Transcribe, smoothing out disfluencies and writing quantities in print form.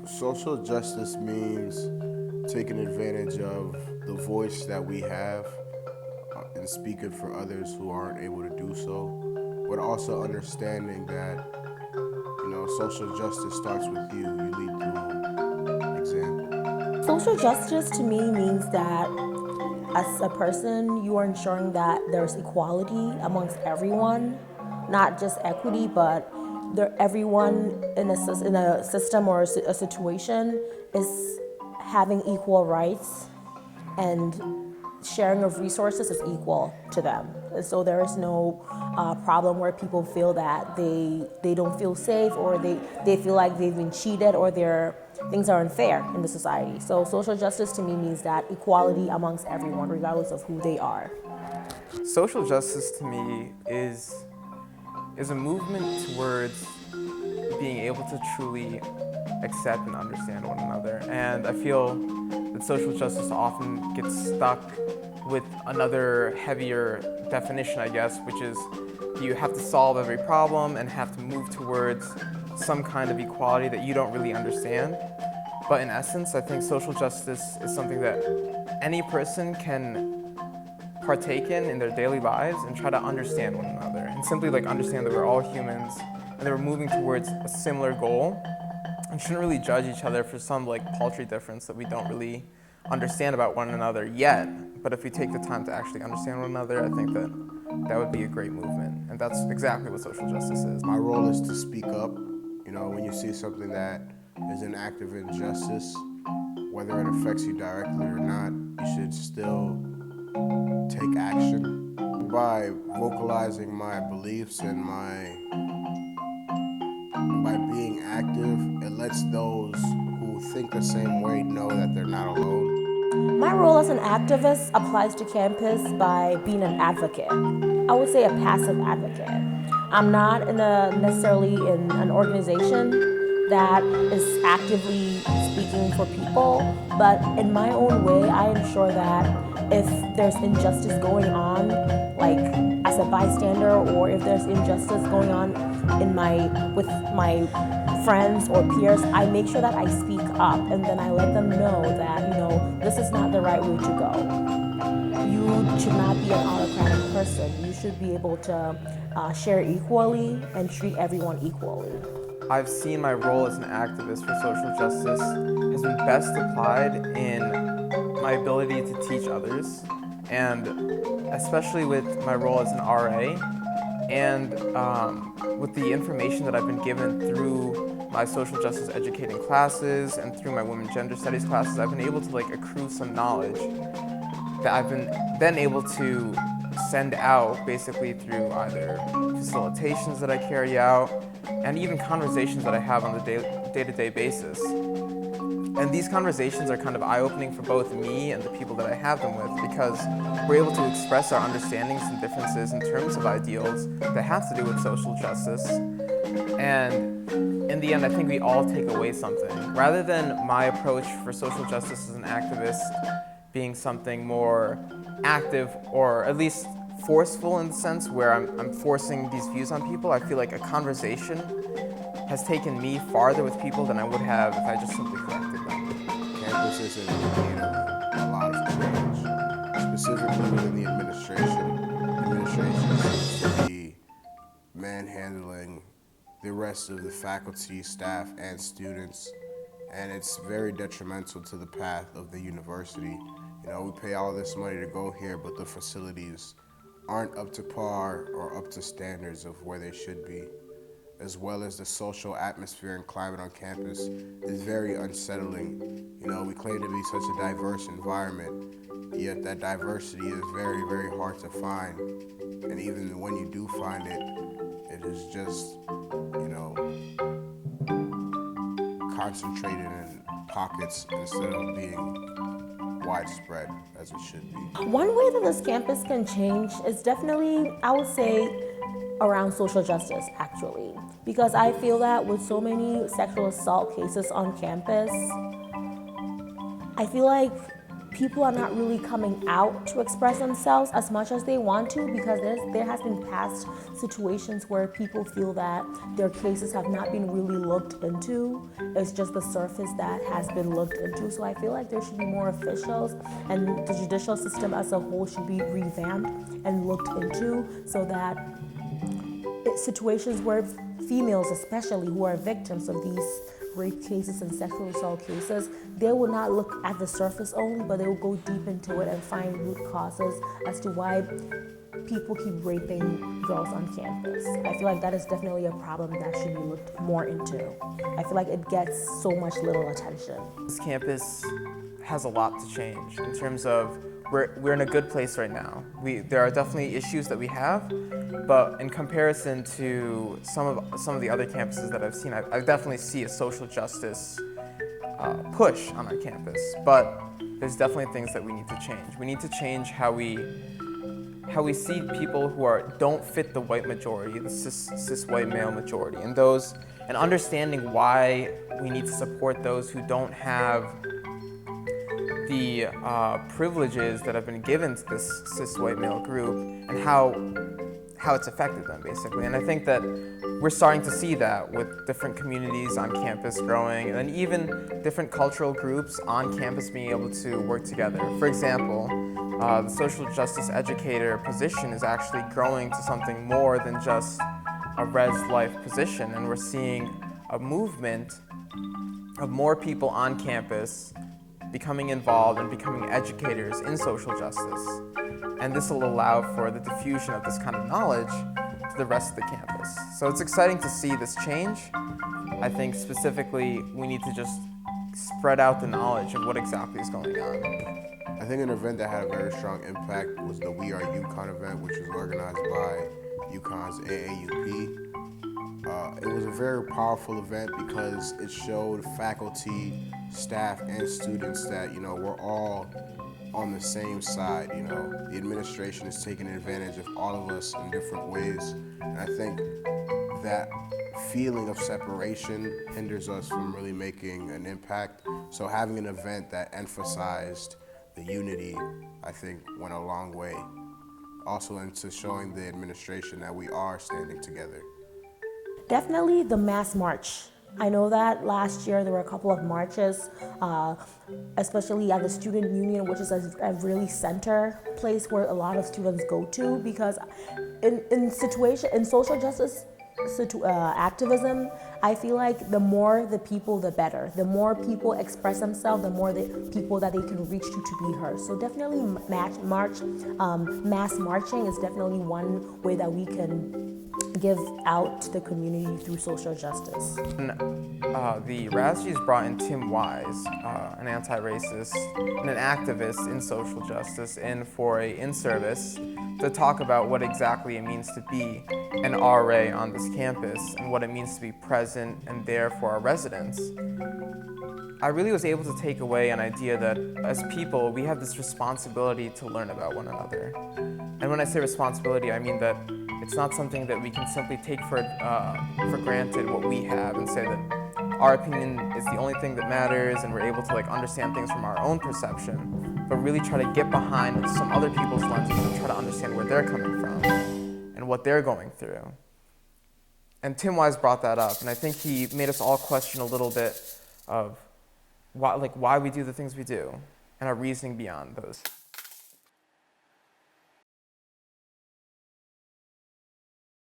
Social justice means taking advantage of the voice that we have and speaking for others who aren't able to do so, but also understanding that, social justice starts with you. You lead through example. Social justice to me means that as a person, you are ensuring that there's equality amongst everyone, not just equity, but everyone in a system or a situation is having equal rights, and sharing of resources is equal to them. So there is no problem where people feel that they don't feel safe, or they feel like they've been cheated, or things are unfair in the society. So social justice to me means that equality amongst everyone, regardless of who they are. Social justice to me is a movement towards being able to truly accept and understand one another. And I feel that social justice often gets stuck with another heavier definition, I guess, which is you have to solve every problem and have to move towards some kind of equality that you don't really understand. But in essence, I think social justice is something that any person can partake in their daily lives and try to understand one another, and simply understand that we're all humans and that we're moving towards a similar goal, and shouldn't really judge each other for some paltry difference that we don't really understand about one another yet. But if we take the time to actually understand one another, I think that would be a great movement, and that's exactly what social justice is. My role is to speak up. When you see something that is an act of injustice, whether it affects you directly or not, you should still take action. By vocalizing my beliefs and by being active, it lets those who think the same way know that they're not alone. My role as an activist applies to campus by being an advocate. I would say a passive advocate. I'm not necessarily in an organization that is actively speaking for people, but in my own way, I ensure that if there's injustice going on, like as a bystander, or if there's injustice going on with my friends or peers, I make sure that I speak up, and then I let them know that this is not the right way to go. You should not be an autocratic person. You should be able to share equally and treat everyone equally. I've seen my role as an activist for social justice has been best applied in my ability to teach others, and especially with my role as an RA, and with the information that I've been given through my social justice educating classes and through my women gender studies classes, I've been able to accrue some knowledge that I've been then able to send out basically through either facilitations that I carry out and even conversations that I have on the day-to-day basis. And these conversations are kind of eye-opening for both me and the people that I have them with, because we're able to express our understandings and differences in terms of ideals that have to do with social justice. And in the end, I think we all take away something. Rather than my approach for social justice as an activist being something more active, or at least forceful in the sense where I'm forcing these views on people, I feel like a conversation has taken me farther with people than I would have if I just simply corrected them. Campus is in need of a lot of change, specifically within the administration. The administration seems to be manhandling the rest of the faculty, staff, and students, and it's very detrimental to the path of the university. We pay all this money to go here, but the facilities aren't up to par or up to standards of where they should be, as well as the social atmosphere and climate on campus is very unsettling. We claim to be such a diverse environment, yet that diversity is very, very hard to find. And even when you do find it, it is just, concentrated in pockets instead of being widespread as it should be. One way that this campus can change is definitely, I would say, around social justice, actually. Because I feel that with so many sexual assault cases on campus, I feel like people are not really coming out to express themselves as much as they want to, because there has been past situations where people feel that their cases have not been really looked into. It's just the surface that has been looked into. So I feel like there should be more officials, and the judicial system as a whole should be revamped and looked into, so that situations where females especially who are victims of these rape cases and sexual assault cases, they will not look at the surface only, but they will go deep into it and find root causes as to why people keep raping girls on campus. I feel like that is definitely a problem that should be looked more into. I feel like it gets so much little attention. This campus has a lot to change in terms of we're in a good place right now. There are definitely issues that we have, but in comparison to some of the other campuses that I've seen, I definitely see a social justice push on our campus. But there's definitely things that we need to change. We need to change how we see people who don't fit the white majority, the cis white male majority, and understanding why we need to support those who don't have the privileges that have been given to this cis white male group, and how it's affected them, basically. And I think that we're starting to see that with different communities on campus growing, and then even different cultural groups on campus being able to work together. For example, the social justice educator position is actually growing to something more than just a res life position, and we're seeing a movement of more people on campus becoming involved and becoming educators in social justice. And this will allow for the diffusion of this kind of knowledge to the rest of the campus. So it's exciting to see this change. I think specifically we need to just spread out the knowledge of what exactly is going on. I think an event that had a very strong impact was the We Are UConn event, which was organized by UConn's AAUP. It was a very powerful event because it showed faculty, staff, and students that, we're all on the same side. The administration is taking advantage of all of us in different ways. And I think that feeling of separation hinders us from really making an impact. So having an event that emphasized the unity, I think, went a long way. Also into showing the administration that we are standing together. Definitely the mass march. I know that last year there were a couple of marches, especially at the student union, which is a really center place where a lot of students go to, because in social justice activism, I feel like the more the people, the better. The more people express themselves, the more the people that they can reach to be heard. So definitely mass marching is definitely one way that we can give out to the community through social justice. The Razzies brought in Tim Wise, an anti-racist and an activist in social justice, in for an in-service to talk about what exactly it means to be an RA on this campus and what it means to be present and there for our residents. I really was able to take away an idea that as people, we have this responsibility to learn about one another. And when I say responsibility, I mean that it's not something that we can simply take for granted what we have and say that our opinion is the only thing that matters and we're able to understand things from our own perception, but really try to get behind some other people's lenses and try to understand where they're coming from and what they're going through. And Tim Wise brought that up, and I think he made us all question a little bit of why we do the things we do and our reasoning beyond those.